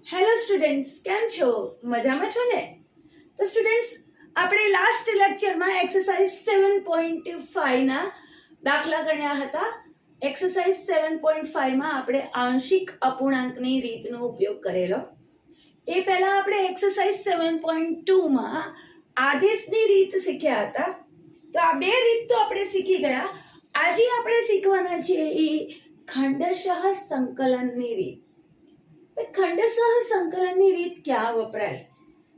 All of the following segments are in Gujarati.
હેલો સ્ટુડન્ટ્સ, કેમ છો? મજામાં છો ને? તો સ્ટુડન્ટ્સ, આપણે લાસ્ટ લેક્ચરમાં એક્સરસાઇઝ 7.5 ના દાખલા ગણ્યા હતા. એક્સરસાઇઝ 7.5 માં આપણે આંશિક અપૂર્ણાંકની રીતનો ઉપયોગ કરેલો. એ પહેલા આપણે એક્સરસાઇઝ 7.2 માં આદેશની રીત શીખ્યા હતા. તો આ બે રીત તો આપણે શીખી ગયા. આજે આપણે શીખવાના છીએ એ ખંડશઃ સંકલનની રીત. ખંડશઃ સંકલનની રીત ક્યાં વપરાય?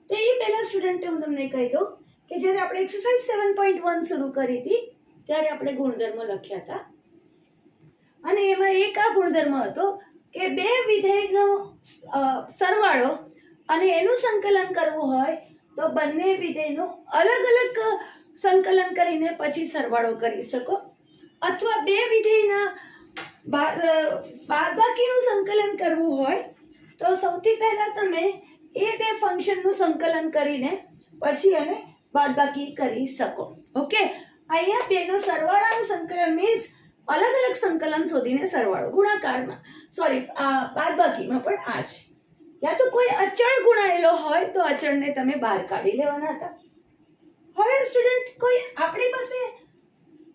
તો એ પહેલા સ્ટુડન્ટ હું તમને કહી દઉં કે જ્યારે આપણે એક્સરસાઇઝ 7.1 શરૂ કરી હતી ત્યારે આપણે ગુણધર્મો લખ્યા હતા અને એમાં એક આ ગુણધર્મ હતો કે બે વિધેયનો સરવાળો અને એનું સંકલન કરવું હોય તો બંને વિધેયનું અલગ અલગ સંકલન કરીને પછી સરવાળો કરી શકો, અથવા બે વિધેયના બાદબાકીનું સંકલન કરવું હોય તો સૌથી પહેલા તમે એ બે ફંક્શનનું સંકલન કરીને પછી એને બાદબાકી કરી શકો. ઓકે, અહીંયા બેનો સરવાળાનું સંકલન મીન્સ અલગ અલગ સંકલન શોધીને સરવાળો, ગુણાકારમાં બાદબાકીમાં પણ આ છે. યા તો કોઈ અચળ ગુણાયેલો હોય તો અચળને તમે બહાર કાઢી લેવાના હતા. હવે સ્ટુડન્ટ કોઈ આપણી પાસે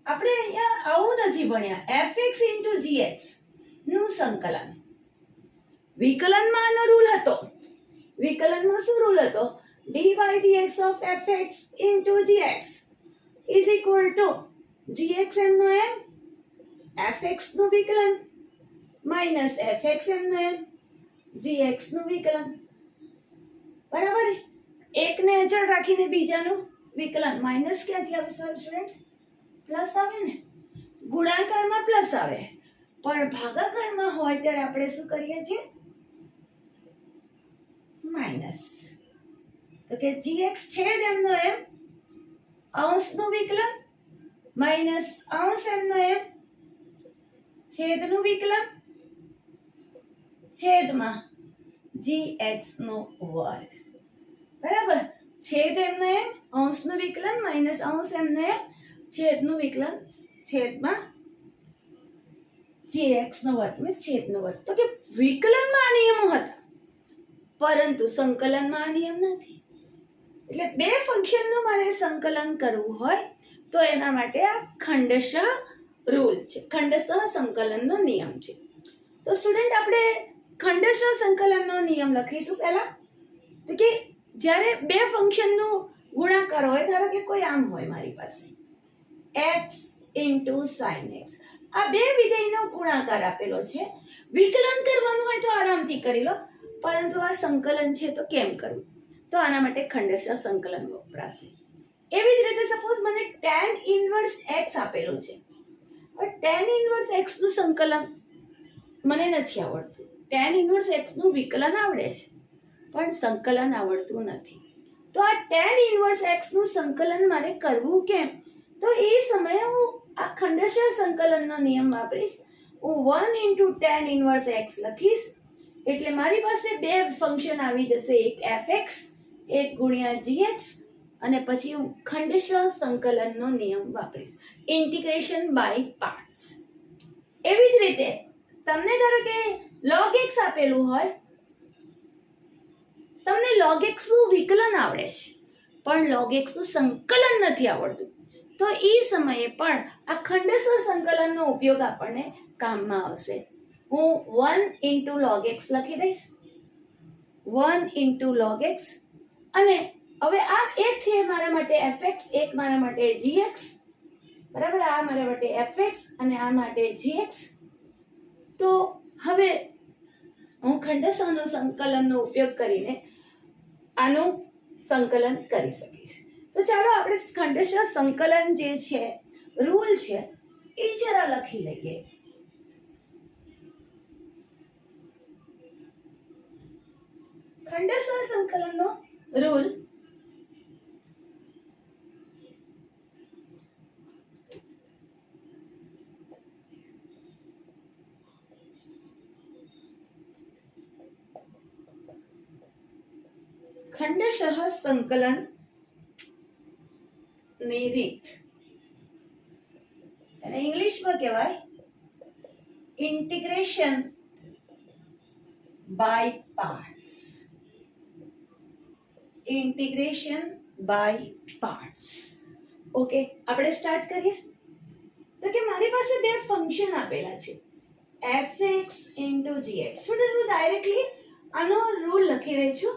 આપણે અહીંયા આવું નથી ભણ્યા fx * gx નું સંકલન. વિકલનમાં આનો રૂલ હતો. વિકલનમાં શું રૂલ હતો? dy/dx of fx * gx is equal to gx એમનો એમ fx નું વિકલન માઇનસ fx એમનો એમ gx નું વિકલન. બરાબર? એકને અચળ રાખીને બીજાનું વિકલન. માઇનસ ક્યાંથી આવે સ્ટુડન્ટ? પ્લસ આવે ને. ગુણાકારમાં પ્લસ આવે, પણ ભાગાકારમાં હોય ત્યારે આપણે શું કરીએ છીએ? માઇનસ. તો કે gx છેદ એમનો એમ અંશનું વિકલન માઇનસ અંશ એમનો એમ છેદનું વિકલન છેદમાં gx નો વર્ગ. બરાબર? છેદ એમનો એમ અંશનું વિકલન માઇનસ અંશ એમનો એમ છેદનું વિકલન છેદમાં gx નો વર્ગ મીન્સ છેદનો વર્ગ. તો કે વિકલનમાં આ નિયમો હતા પરંતુ સંકલનમાં આ નિયમ નથી. એટલે બે ફંક્શનનું મારે સંકલન કરવું હોય તો એના માટે આ ખંડશઃ રૂલ છે, ખંડશઃ સંકલનનો નિયમ છે. તો સ્ટુડન્ટ આપણે ખંડશઃ સંકલનનો નિયમ લખીશું પહેલા. તો કે જ્યારે બે ફંક્શનનું ગુણાકાર હોય, ધારો કે કોઈ આમ હોય મારી પાસે x * sin x, આ બે વિધેયનો ગુણાકાર આપેલો છે. વિકલન કરવાનું હોય તો આરામથી કરી લો, પરંતુ આ સંકલન છે તો કેમ કરવું? તો આના માટે ખંડશઃ સંકલન વપરાશે. એવી જ રીતે સપોઝ મને tan ઇન્વર્સ x આપેલું છે. હવે tan ઇન્વર્સ x નું સંકલન મને નથી આવડતું. tan ઇન્વર્સ x નું વિકલન આવડે છે પણ સંકલન આવડતું નથી. તો આ tan ઇન્વર્સ x નું સંકલન મારે કરવું કેમ? તો એ સમયે હું આ ખંડશઃ સંકલનનો નિયમ વાપરીશ. હું 1 * tan ઇન્વર્સ x લખીશ એટલે મારી પાસે બે ફંક્શન આવી જશે, એક fx એક ગુણ્યા gx, અને પછી હું ખંડશઃ સંકલનનો નિયમ વાપરીશ, ઇન્ટિગ્રેશન બાય પાર્ટ્સ. એવી જ રીતે તમને ધારો કે log x આપેલું હોય, તમને log x નું વિકલન આવડે છે પણ log x નું સંકલન નથી આવડતું, તો એ સમયે પણ આ ખંડશઃ સંકલનનો ઉપયોગ આપણને કામમાં આવશે. હું 1 * log x લખી દઈશ, 1 * log x, અને હવે આ એક છે મારા માટે fx, એક મારા માટે gx. બરાબર? આ મારા માટે fx અને આ માટે gx. તો હવે હું ખંડશઃ સંકલનનો ઉપયોગ કરીને આનું સંકલન કરી શકીશ. તો ચાલો આપણે ખંડશઃ સંકલન જે છે, રૂલ છે, એ જરા લખી લઈએ. ખંડશઃ સંકલનનો રૂલ ખંડશઃ સંકલન ની રીત અને ઇંગ્લિશમાં કહેવાય integration by parts. Integration by parts. Okay, આપણે સ્ટાર્ટ કરીએ. તો કે મારી પાસે બે ફંક્શન આપેલા છે fx into gx. સ્ટુડન્ટ, હું ડાયરેક્ટલી આનો રૂલ લખી રહી છું.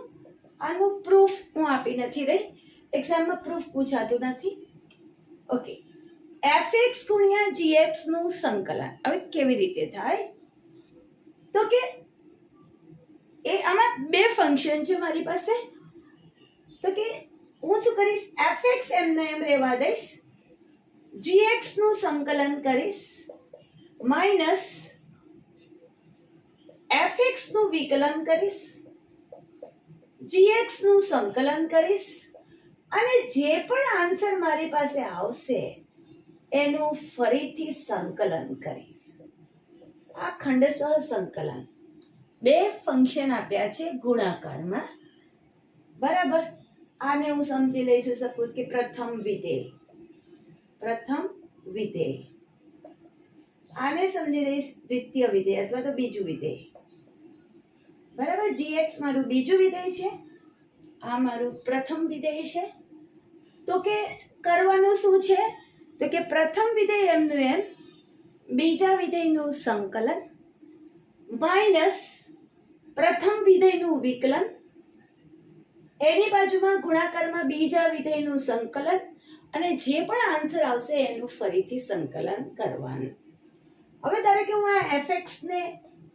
આનું પ્રૂફ હું આપી નથી રહી, એક્ઝામમાં પ્રૂફ પૂછાતું નથી. ઓકે, fx ગુણ્યા gx નું સંકલન હવે કેવી રીતે થાય? તો કે એ આમાં બે ફંક્શન છે મારી પાસે. તો કે હું શું કરીશ, fx એમને એમ રહેવા દઈશ, gx નું સંકલન કરીશ, માઇનસ fx નું વિકલન કરીશ, gx નું સંકલન કરીશ, અને જે પણ આન્સર મારી પાસે આવશે એનું ફરીથી સંકલન કરીશ. આ ખંડસહ સંકલન. બે ફંક્શન આપ્યા છે ગુણાકારમાં, બરાબર. આને હું સમજી લઈ છું, સપોઝ કે પ્રથમ વિધેય, આને સમજી લઈશ દ્વિતીય વિધેય અથવા તો બીજું વિધેય, બરાબર. gx મારું બીજું વિધેય છે, આ મારું પ્રથમ વિધેય છે. તો કે કરવાનું શું છે? તો કે પ્રથમ વિધેય એમનું એમ, બીજા વિધેયનું સંકલન, માઇનસ પ્રથમ વિધેયનું વિકલન, એની બાજુમાં ગુણાકારમાં બીજા વિધેયનું સંકલન, અને જે પણ આન્સર આવશે એનું ફરીથી સંકલન કરવાનું. હવે ધારો કે હું આ fx ને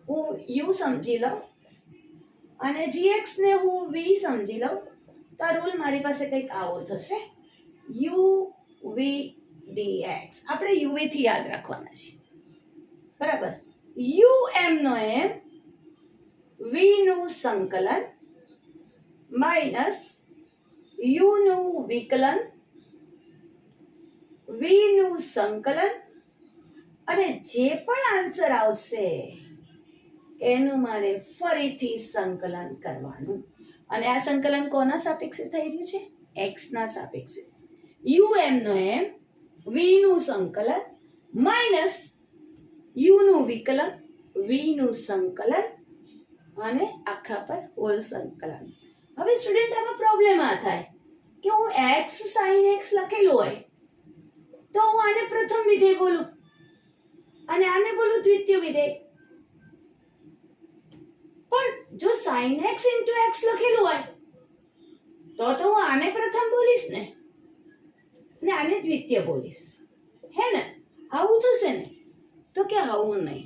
હું u સમજી લઉં અને gx ને હું v સમજી લઉં, તો આ રૂલ મારી પાસે કંઈક આવો થશે, u v dx. આપણે uv થી યાદ રાખવાના છે, બરાબર. u m નો m, v નું સંકલન, માઇનસ u નું વિકલન, v નું સંકલન, અને જે પણ આન્સર આવશે એનું મારે ફરીથી સંકલન કરવાનું. અને આ સંકલન કોના સાપેક્ષે થઈ રહ્યું છે? x ના સાપેક્ષે. um નો m, v નું સંકલન, માઇનસ u નું વિકલન, v નું સંકલન, અને આખા પર હોલ સંકલન. હવે સ્ટુડન્ટ, આમાં પ્રોબ્લેમ આ થાય કે હું x sin x લખેલું હોય તો હું આને પ્રથમ વિધેય બોલું અને આને બોલું દ્વિતીય વિધેય. પણ જો sin x into x લખેલું હોય તો હું આને પ્રથમ બોલીશ ને, અને આને દ્વિતીય બોલીશ, હે ને? આવું થશે ને? તો કે આવું નહીં,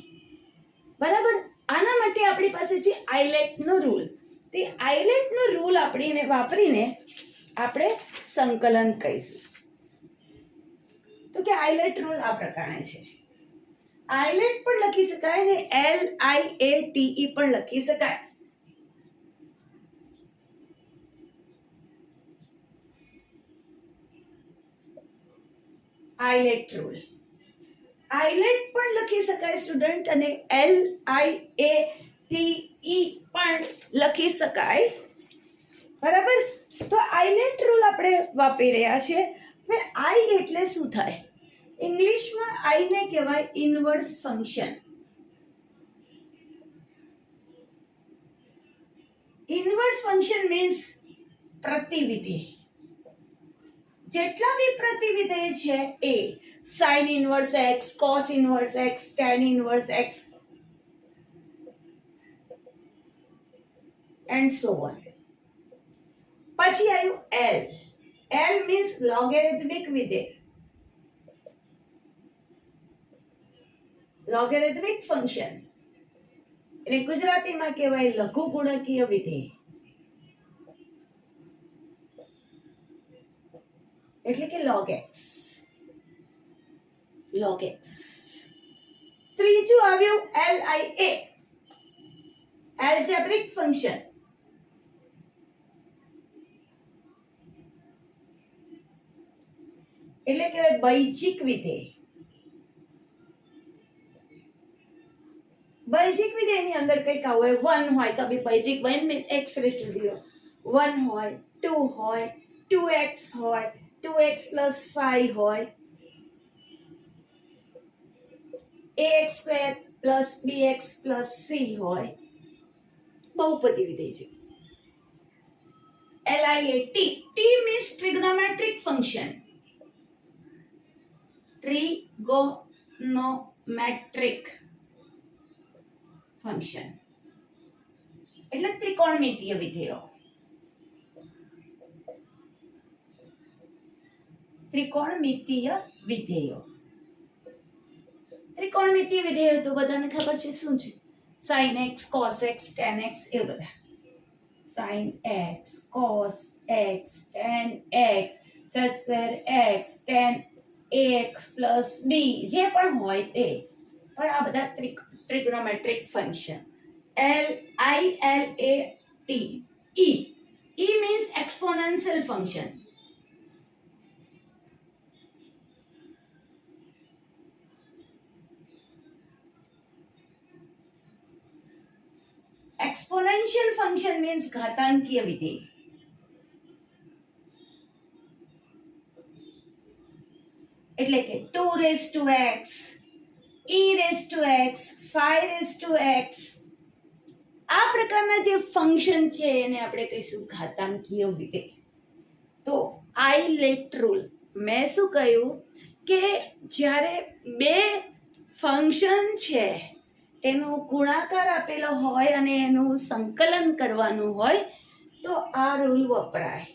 બરાબર. આના માટે આપણી પાસે છે આઇલેટ નો રૂલ. તે આઇલેટ નો રૂલ આપણે વાપરીને આપણે સંકલન કરીશું. તો કે આઇલેટ રૂલ આ પ્રકારે છે. આઇલેટ પણ લખી શકાય ને LIATE પણ લખી શકાય. આઇલેટ રૂલ, આઇલેટ પણ લખી શકાય સ્ટુડન્ટ, અને LIATE પણ લખી શકાય, બરાબર. તો આઇલેટ રૂલ આપણે વાપરી રહ્યા છીએ. હવે I એટલે શું થાય? ઇંગ્લિશમાં I ને કહેવાય inverse function. Inverse function means પ્રતિવિધેય. જેટલા બી પ્રતિવિધેય છે એ sin inverse x, cos inverse x, tan inverse x and so on. પછી આવ્યું L. L means logarithmic વિધેય, લોગેરિથમિક ફંક્શન, એને ગુજરાતીમાં કહેવાય લઘુગુણકીય વિધેય, એટલે કે log x. ત્રીજું આવ્યું LIA, એલ્જેબ્રિક ફંક્શન, એટલે કે બૈજિક વિધેય. બૈજિક વિધેયની અંદર કંઈક આવું હોય, 1 હોય તો બી બૈજિક, 1 means x raised to 0, 1 હોય, 2 હોય, 2x હોય, 2x plus 5 હોય, ax square plus bx plus c હોય, બહુપદી વિધેય છે. LIAT, T means trigonometric function. Trigonometric function એટલે ત્રિકોણમિતીય વિધેયો. ત્રિકોણમિતીય વિધેયો. ત્રિકોણમિતીય વિધેયો તો બધાને ખબર છે શું છે? sin x, cos x, tan x એ બધા. sin x, cos x, tan x, sec square x, tan ax plus b જે પણ હોય તે, પણ આ બધા trigonometric function. LILAT, E means exponential function. Exponential function means ઘાતાંકીય વિધેય. એટલે કે 2 raised to x, e raised to x, 5 raised to x, આ પ્રકારના જે ફંક્શન છે એને આપણે કહીશું ઘાતાંકીય વિધેય. તો આઈલેટ રૂલ મેં શું કહ્યું કે જ્યારે બે ફંક્શન છે એનો ગુણાકાર આપેલો હોય અને એનું સંકલન કરવાનું હોય તો આ રૂલ વપરાય.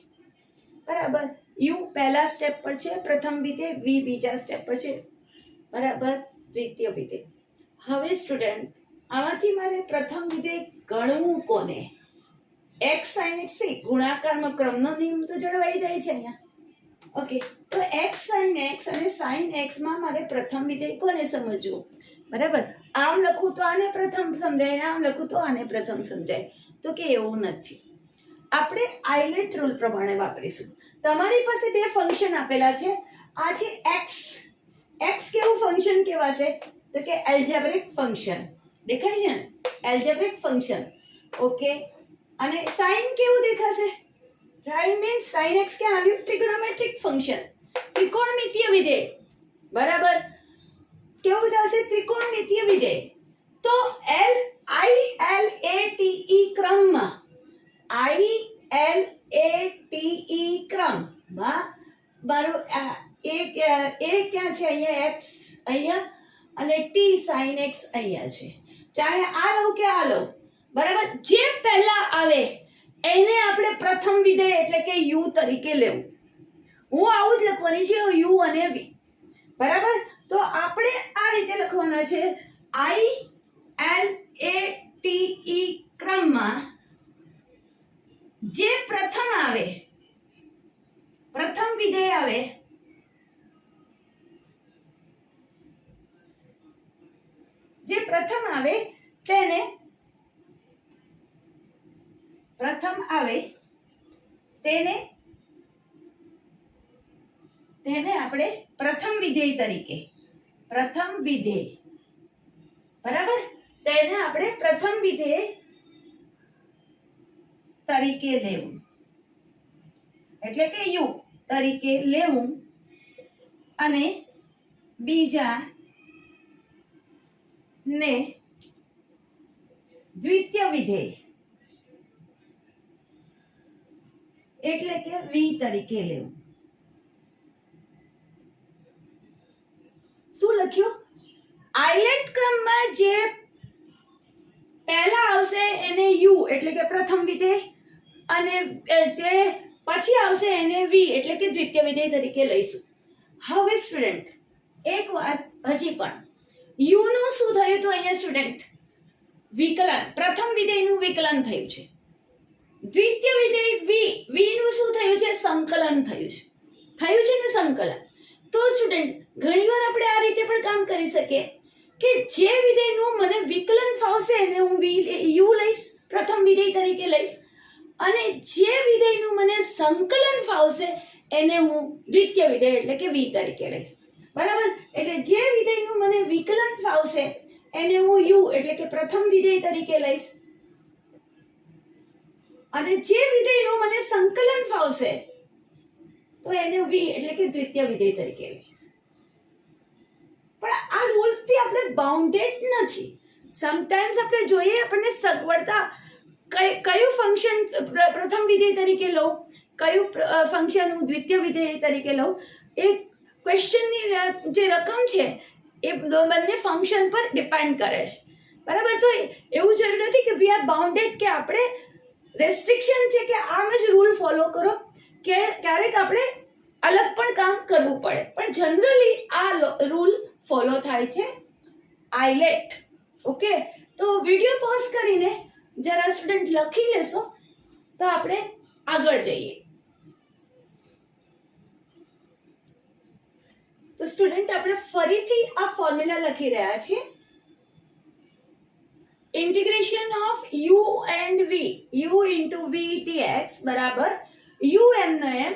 બરાબર. યુ પહેલા સ્ટેપ પર છે પ્રથમ વિધેય, વી બીજા સ્ટેપ પર છે બરાબર દ્વિતીય વિધેય. હવે સ્ટુડન્ટ આમાંથી મારે પ્રથમ વિધેય ગણવું કોને? x sin x ગુણાકારમાં ક્રમનો નિયમ તો જળવાઈ જાય છે અહીંયા. ઓકે, તો x sin x અને sin x માં મારે પ્રથમ વિધેય કોને સમજવું? બરાબર. આમ લખું તો આને પ્રથમ સમજાય, આમ લખું તો આને પ્રથમ સમજાય. તો કે એવું નથી, આપણે આઈલેટ રૂલ પ્રમાણે વાપરીશું. તમારી પાસે બે ફંક્શન આપેલા છે. આ છે x. x કેવું ફંક્શન કહેવાશે? તો કે એલ્જેબ્રિક ફંક્શન. દેખાય છે ને? Algebraic function. ઓકે, અને sin કેવું દેખાશે? sin મીન્સ sin x ક્યાં આવ્યું? ટ્રિગોનોમેટ્રિક ફંક્શન, ત્રિકોણમિતીય વિધેય. બરાબર. કેવું દેખાશે? ત્રિકોણમિતીય વિધેય. તો LILATE ક્રમમાં, ILATE ક્રમમાં મારું એ ક્યાં છે? અહીંયા x અહીંયા અને t sin x અહીંયા છે. ચાહે આ લઉં કે આ લઉં, બરાબર. જે પહેલા આવે એને આપણે પ્રથમ વિધેય એટલે કે u તરીકે લેવું. હું આવું જ લખવાની છે u અને v. બરાબર. તો આપણે આ રીતે લખવાના છે ILATE ક્રમમાં જે પ્રથમ આવે, પ્રથમ વિધેય આવે જે પ્રથમ આવે તેને આપણે પ્રથમ વિધેય તરીકે, પ્રથમ વિધેય, બરાબર, તેને આપણે પ્રથમ વિધેય તરીકે લેવું, એટલે કે u તરીકે લેવું, અને બીજા ને દ્વિતીય વિધેય એટલે કે v તરીકે લેવું. શું લખ્યું? આઈલેટ ક્રમમાં જે પહેલા આવશે એને u એટલે કે પ્રથમ વિધેય, અને જે પછી આવશે એને v એટલે કે દ્વિતીય વિધેય તરીકે લઈશું. હવે સ્ટુડન્ટ એક વાત હજી પણ, u નું શું થયું હતું અહીંયા સ્ટુડન્ટ? વિકલન. પ્રથમ વિધેયનું વિકલન થયું છે. દ્વિતીય વિધેય v નું શું થયું છે? સંકલન થયું છે. થયું છે ને સંકલન. તો સ્ટુડન્ટ ઘણીવાર આપણે આ રીતે પણ કામ કરી શકીએ કે જે વિધેયનું મને વિકલન ફાવશે એને હું u લઈશ, પ્રથમ વિધેય તરીકે લઈશ, અને જે વિધેયનું મને સંકલન ફાવશે એને હું દ્વિતીય વિધેય એટલે કે v તરીકે લઈશ. બરાબર. એટલે જે વિધેયનું મને વિકલન ફાવશે એને હું u એટલે કે પ્રથમ વિધેય તરીકે લઈશ, અને જે વિધેયનું મને સંકલન ફાવશે તો એને v એટલે કે દ્વિતીય વિધેય તરીકે લઈશ. પણ આ રૂલ્સથી આપણે બાઉન્ડેડ નથી. સમટાઈમ્સ આપણે જોઈએ આપણને સગવડતા કયું ફંક્શન પ્રથમ વિધેય તરીકે લઉં, કયું ફંક્શન હું દ્વિતીય વિધેય તરીકે લઉં, એ ક્વેશ્ચનની જે રકમ છે એ બંને ફંક્શન પર ડિપેન્ડ કરે છે. બરાબર. તો એવું જરૂર નથી કે વી આર બાઉન્ડેડ, કે આપણે રેસ્ટ્રિક્શન છે કે આમ જ રૂલ ફોલો કરો, કે ક્યારેક આપણે અલગ પણ કામ કરવું પડે, પણ જનરલી આ રૂલ ફોલો થાય છે આઈલેટ. ઓકે, તો વિડીયો પોઝ કરીને જરા સ્ટુડન્ટ લખી લેશો તો આપણે આગળ જઈએ. તો સ્ટુડન્ટ આપણે ફરીથી આ ફોર્મ્યુલા લખી રહ્યા છીએ. Integration of u and v, u into v dx બરાબર u નો m,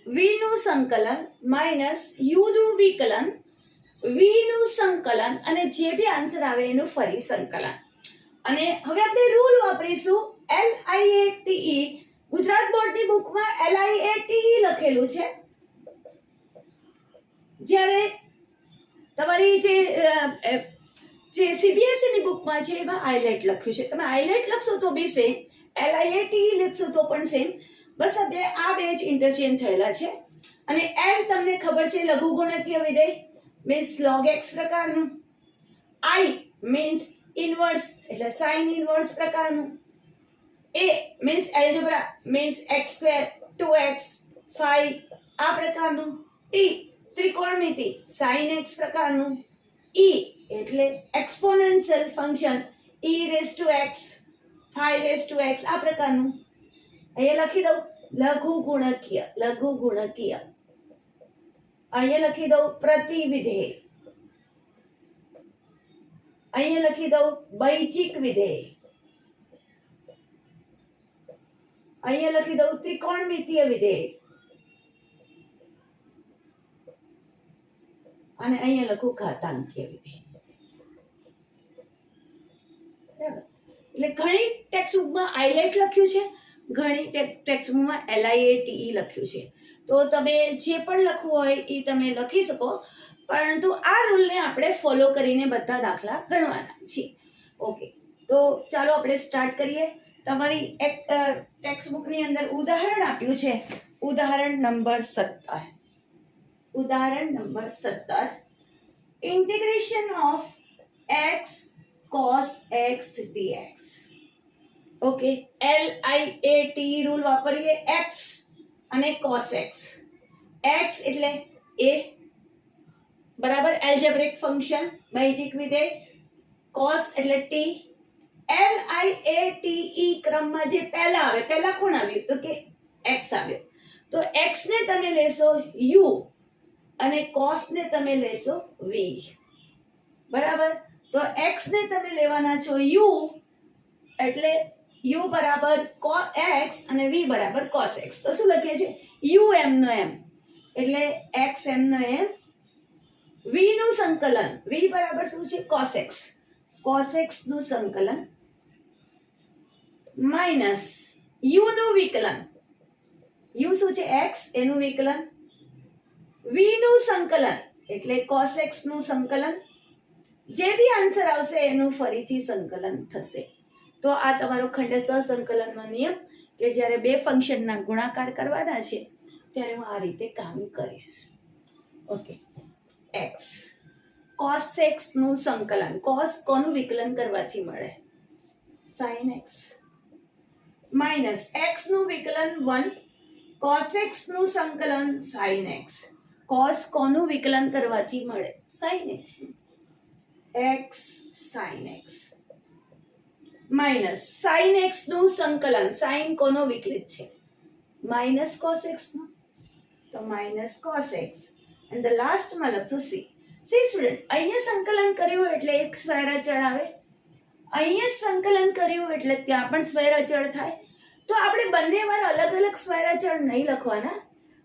v નું સંકલન માઇનસ u નું વિકલન, v નું સંકલન, અને જે બી આન્સર આવે એનું ફરી સંકલન. અને હવે આપણે રૂલ વાપરીશું LIATE. ગુજરાત બોર્ડની બુકમાં LIATE લખેલું છે, જ્યારે તમારી જે CBSE ની બુકમાં છે એમાં આઈલેટ લખ્યું છે. તમે આઈલેટ લખશો તો બી સેમ, LIATE લખશો તો પણ સેમ. બસ આ બે જ ઇન્ટરચેન્જ થયેલા છે. અને L તમને ખબર છે લઘુગુણકીય વિધેય, મીન્સ log x પ્રકારનું. I મીન્સ ઇન્વર્સ એટલે સાઇન ઇન્વર્સ પ્રકારનું. A means algebra, means x² 2x 5 આ પ્રકારનું. T ત્રિકોણમિતિ, sin x પ્રકારનું. E એટલે એક્સપોનેન્શિયલ ફંક્શન, e⁻x 5⁻x આ પ્રકારનું. અહીંયા લખી દઉં લઘુગુણકીય, લઘુગુણકીય. અહીંયા લખી દઉં પ્રતિવિધેય, અહીંયા લખી દઉં બૈજિક વિધેય, અહીંયા લખી દઉં ત્રિકોણમિતીય વિધેય, અને અહીંયા લખું ઘાતાંકીય વિધેય. બરાબર. એટલે ઘણી ટેક્સ્ટબુકમાં આઈલેટ લખ્યું છે, ઘણી ટેક્સ્ટબુકમાં LIATE લખ્યું છે. તો તમે જે પણ લખવું હોય એ તમે લખી શકો, પરંતુ આ રૂલને આપણે ફોલો કરીને બધા દાખલા ગણવાના છીએ. ઓકે, તો ચાલો આપણે સ્ટાર્ટ કરીએ. તમારી એક ટેક્સ્ટબુકની અંદર ઉદાહરણ આપ્યું છે, ઉદાહરણ નંબર 17. ઉદાહરણ number 17, integration of x cos x dx. Okay, LIATE rule વાપરીએ. x અને cos x. x એટલે a બરાબર એલ્જેબ્રિક ફંક્શન, બૈજિક વિધેય. cos એટલે t. LIATE ક્રમમાં જે પહેલા આવે, પહેલા કોણ આવ્યું તો કે x આવ્યો, તો x ને તમે લેશો u અને cos ને તમે લેશો v. બરાબર. તો x ને તમે લેવાના છો u, એટલે u બરાબર x અને v બરાબર cos x. તો શું લખીએ છીએ u m નો m એટલે x m નો m, v નું સંકલન, v બરાબર શું છે cos x, cos x નું સંકલન માઇનસ u નું વિકલન, u શું છે x એનું વિકલન, v નું સંકલન એટલે cos x નું સંકલન. જે બી આન્સર આવશે એનું ફરીથી સંકલન થશે. તો આ તમારો ખંડ સહસંકલનનો નિયમ, કે જ્યારે બે ફંક્શનના ગુણાકાર કરવાના છે ત્યારે હું આ રીતે કામ કરીશ. ઓકે, x cos x નું સંકલન, cos કોનું વિકલન કરવાથી મળે sin x, માઇનસ x નું વિકલન 1, cos x નું સંકલન sin x, cos કોનું વિકલન કરવાથી મળે sin x, x sin x, minus sin x નું સંકલન, sin કોનો વિકલિત છે માઇનસ cos x નું, તો minus cos x. and the last માં લખશું c. સી સ્ટુડન્ટ, અહીંયા સંકલન કર્યું એટલે એક સ્વૈર અચળ આવે, અહીંયા સંકલન કર્યું એટલે ત્યાં પણ સ્વૈર અચળ થાય. તો આપણે બંને વાર અલગ અલગ સ્વૈર અચળ નહીં લખવાના,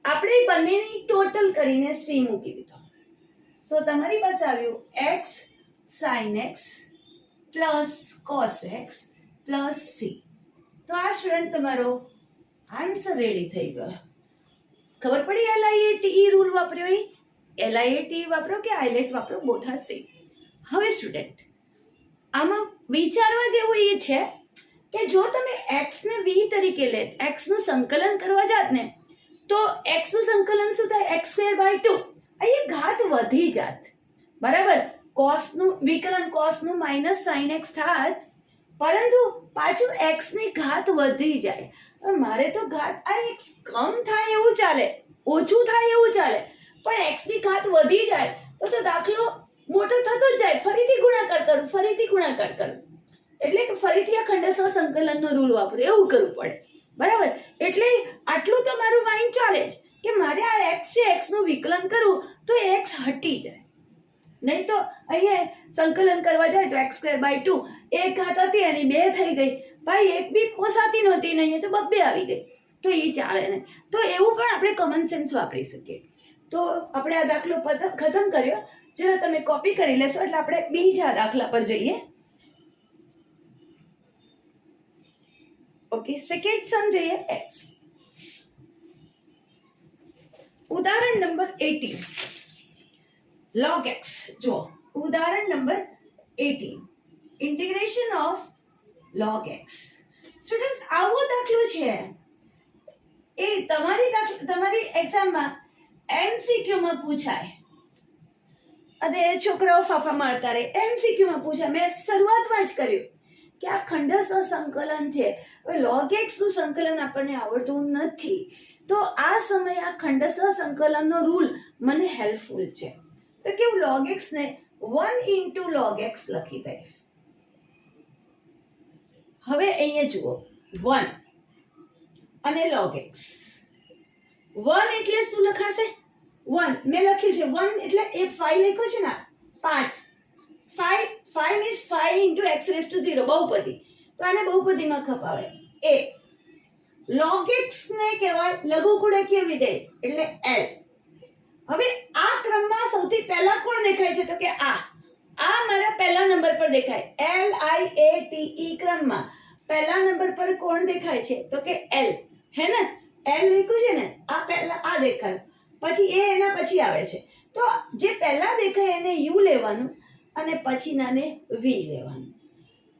આપણે બંનેની ટોટલ કરીને c મૂકી દીધો. સો તમારી પાસે આવ્યું x sin x plus cos x plus c. તો આ સ્ટુડન્ટ તમારો આન્સર રેડી થઈ ગયો. ખબર પડી LIATE રૂલ વાપર્યો, LIATE વાપરો કે આઈલેટ વાપરો, બોથ આર સેમ. હવે સ્ટુડન્ટ આમાં વિચારવા જેવું એ છે કે જો તમે x ને v તરીકે લે, x નું સંકલન કરવા જાત ને તો x નું સંકલન શું થાય, x²/2. અહીંયા ઘાત વધી જાત, બરાબર. cos નું વિકલન cos નું માઇનસ sin x થાય, પરંતુ પાછું x ની ઘાત વધી જાય. પણ મારે તો ઘાત આ x કમ થાય એવું ચાલે, ઓછું થાય એવું ચાલે, પણ x ની ઘાત વધી જાય તો દાખલો મોટો થતો જ જાય. ફરીથી ગુણાકાર કરું, ફરીથી ગુણાકાર કરું, એટલે કે ફરીથી આ ખંડસહ સંકલનનો રૂલ વાપરું, એવું કરવું પડે, બરાબર. એટલે આટલું તો મારું માઇન્ડ ચાલે જ કે મારે આ x છે, x નું વિકલન કરવું તો x હટી જાય. નહીં તો અહીંયા સંકલન કરવા જાય તો x²/2 એક ઘાત હતી એની 2 થઈ ગઈ, ભાઈ એક બી પોસાતી નહોતી ને અહીંયા તો 2 આવી ગઈ, તો એ ચાલે નહીં. તો એવું પણ આપણે કોમન સેન્સ વાપરી શકીએ. તો આપણે આ દાખલો ખતમ કર્યો. જરા તમે કોપી કરી લેશો એટલે આપણે બીજા દાખલા પર જઈએ. ઓકે, સેકન્ડ સમ જોઈએ x. ઉદાહરણ નંબર 18 log x. જો ઉદાહરણ number 18 integration of log x. Students આવો દાખલો છે એ તમારી એક્ઝામમાં MCQ માં પૂછાય અને છોકરાઓ ફાફા મારતા રહે. MCQ માં પૂછાય. મેં શરૂઆતમાં જ કર્યું કે આ ખંડસહ સંકલન છે. હવે log x નું સંકલન આપણને આવડતું નથી, તો આ સમયે આ ખંડસહ સંકલનનો રૂલ મને હેલ્પફુલ છે. તો કેવું, log x ને 1 * log x લખી દઈશ. હવે અહીંયા જુઓ, 1 અને log x. 1 એટલે શું લખાશે, 1 મેં લખ્યું છે, 1 એટલે એ 5 લખ્યો છે ને, 5 મીન્સ 5 * x⁻⁴ બહુપદી. તો આને બહુપદીમાં ખપાવે. a log x ને કહેવાય લઘુગુણકીય વિધેય એટલે l. હવે આ ક્રમમાં સૌથી પહેલા કોણ દેખાય છે, તો કે આ મારા પહેલા નંબર પર દેખાય, LIATE ક્રમમાં પહેલા નંબર પર કોણ દેખાય છે, તો કે l. હે ને, l લખ્યું છે ને, આ પહેલા આ દેખાય, પછી એ એના પછી આવે છે. તો જે પહેલા દેખાય એને u લેવાનું અને પછીનાને v લેવાનું.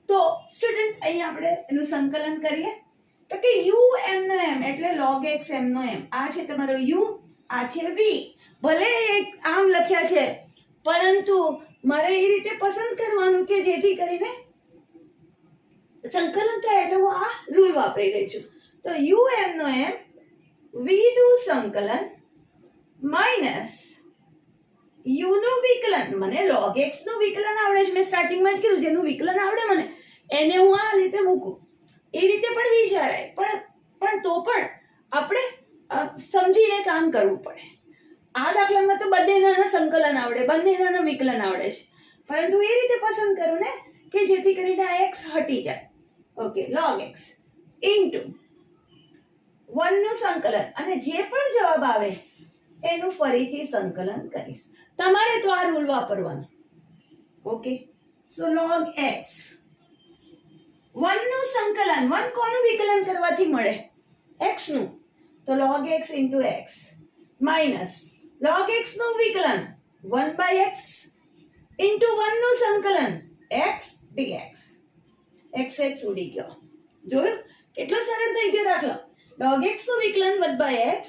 તો સ્ટુડન્ટ અહીંયા આપણે એનું સંકલન કરીએ તો કે u m નો m એટલે log x m નો m. આ છે તમારો u, આ છે v. ભલે એક આમ લખ્યા છે, પરંતુ મારે એ રીતે પસંદ કરવાનું કે જેથી કરીને સંકલન થાય. એટલે હું આ રૂલ વાપરી રહી છું. તો u m નો m, v નું સંકલન માઇનસ u નું વિકલન. મને log x નું વિકલન આવડે છે, મેં સ્ટાર્ટિંગમાં જ કીધું, જેનું વિકલન આવડે મને એને હું આ રીતે મૂકું. એ રીતે પણ વિચારાય, પણ તો પણ આપણે સમજીને કામ કરવું પડે. આ દાખલામાં તો બંનેના સંકલન આવડે, બંનેના વિકલન આવડે છે, પરંતુ એ રીતે પસંદ કરું ને કે જેથી કરીને આ x હટી જાય. ઓકે, log x ઇન્ટુ 1 નું સંકલન, અને જે પણ જવાબ આવે એનું ફરીથી સંકલન કરીશ. તમારે તો આ રૂલ વાપરવાનો. ઓકે, સો log x 1 નું સંકલન, 1 કોનું વિકલન કરવાથી મળે, x નું, તો log x into x minus log x નું વિકલન 1/x ઇન્ટુ 1 નું સંકલન x dx. x ઉડી ગયો. જોયું કેટલો સરળ થઈ ગયો દાખલો. log x નું વિકલન 1/x,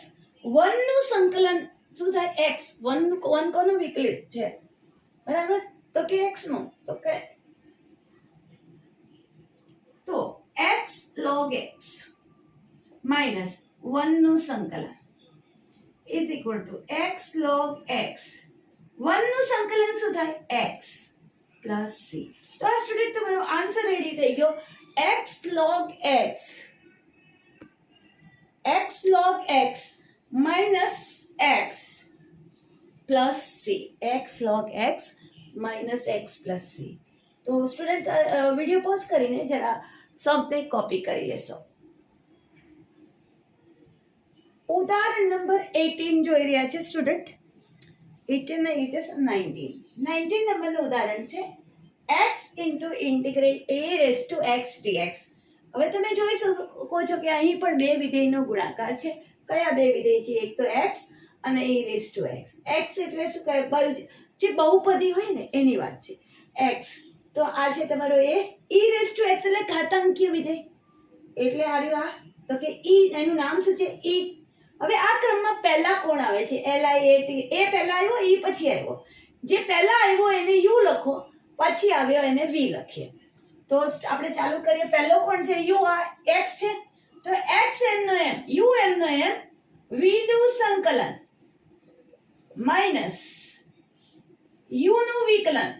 1 નું સંકલન શું થાય, x. 1 કોનું વિકલિત છે, બરાબર, તો કે x નું, તો x log x માઇનસ 1 નું સંકલન is equal to x log x. 1 નું સંકલન શું થાય, x પ્લસ c. તો આ સ્ટુડન્ટ તમારો આન્સર રેડી થઈ ગયો. x log x minus x plus c. x log x minus x plus c. તો સ્ટુડન્ટ વિડીયો પોઝ કરીને જરા શબ્દને કોપી કરી લેશો. ઉદાહરણ નંબર 18 જોઈ રહ્યા છે સ્ટુડન્ટ. 18 ને 19 નંબરનું ઉદાહરણ છે. x into integrate a raise to x dx. હવે તમે જોઈ શકો છો કે અહીં પણ બે વિધેયનો ગુણાકાર છે. કયા બે વિધેય છે, એક તો x અને a raise to x. x એટલે શું કહેવાય, જે બહુપદી હોય ને એની વાત છે. x તો આ છે તમારો a, e raise to x એટલે ઘાતાંકીય વિધેય. એટલે આવ્યું આ તો કે ઈ, એનું નામ શું છે? ઈ. હવે આ ક્રમમાં પહેલા કોણ આવે છે? LIAT. એ પહેલા આવ્યો, ઈ પછી આવ્યો. જે પહેલા આવ્યો એને યુ લખો, પછી આવ્યો એને વી લખીએ. તો આપણે ચાલુ કરીએ. પહેલો કોણ છે? યુ. આ એક્સ છે, તો એક્સ એમનો એમ, યુ એમનો એમ, વી નું સંકલન માઇનસ યુ નું વિકલન,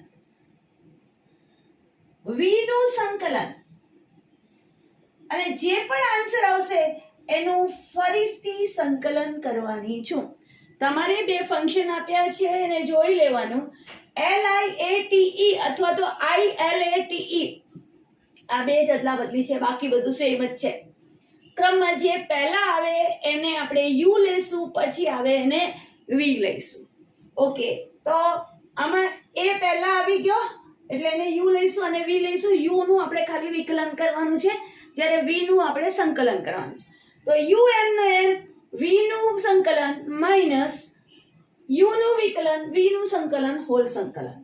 વી નું સંકલન, અને જે પણ આન્સર આવશે એનું ફરીથી સંકલન કરવાની છું. તમારે બે ફંક્શન આપ્યા છે એને જોઈ લેવાનું. LIATE અથવા તો ILATE, આ બે જ અદલા બદલી છે, બાકી બધું સેમ જ છે. ક્રમમાં જે પહેલા આવે એને આપણે યુ લઈશું, પછી આવે એને વી લઈશું. ઓકે, તો આમાં એ પહેલા આવી ગયો એટલે એને યુ લઈશું અને વી લઈશું. યુ નું આપણે ખાલી વિકલન કરવાનું છે, જ્યારે વી નું આપણે સંકલન કરવાનું છે. તો યુ એમનો એમ, વી નું સંકલન માઇનસ યુ નું વિકલન, વી નું સંકલન, હોલ સંકલન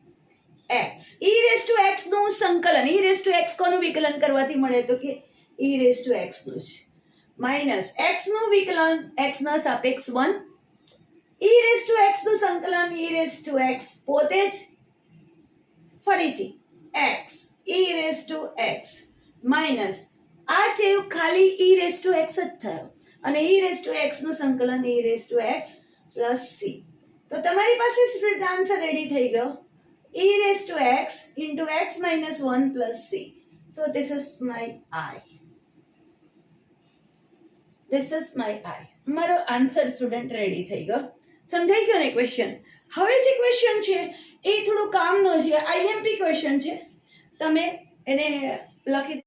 x. e⁻x નું સંકલન, e⁻x કોનું વિકલન કરવાથી મળે? તો કે e⁻x નું છે, માઇનસ x નું વિકલન, x ના સાપેક્ષ 1, e⁻x નું સંકલન, e⁻x પોતે જ, ફરીથી x, e⁻x માઇનસ આ છે ખાલી e⁻x જ થયો, અને e⁻x નું સંકલન e⁻x પ્લસ c. તો તમારી પાસે સ્ટ્રેટ આન્સર રેડી થઈ ગયો, e⁻x into x minus 1 plus c. So this is my I. This is my I. મારો આન્સર સ્ટુડન્ટ રેડી થઈ ગયો. સમજાઈ ગયો ને ક્વેશ્ચન? હવે જે ક્વેશ્ચન છે એ થોડું કામનો છે, IMP ક્વેશ્ચન છે. તમે એને લખી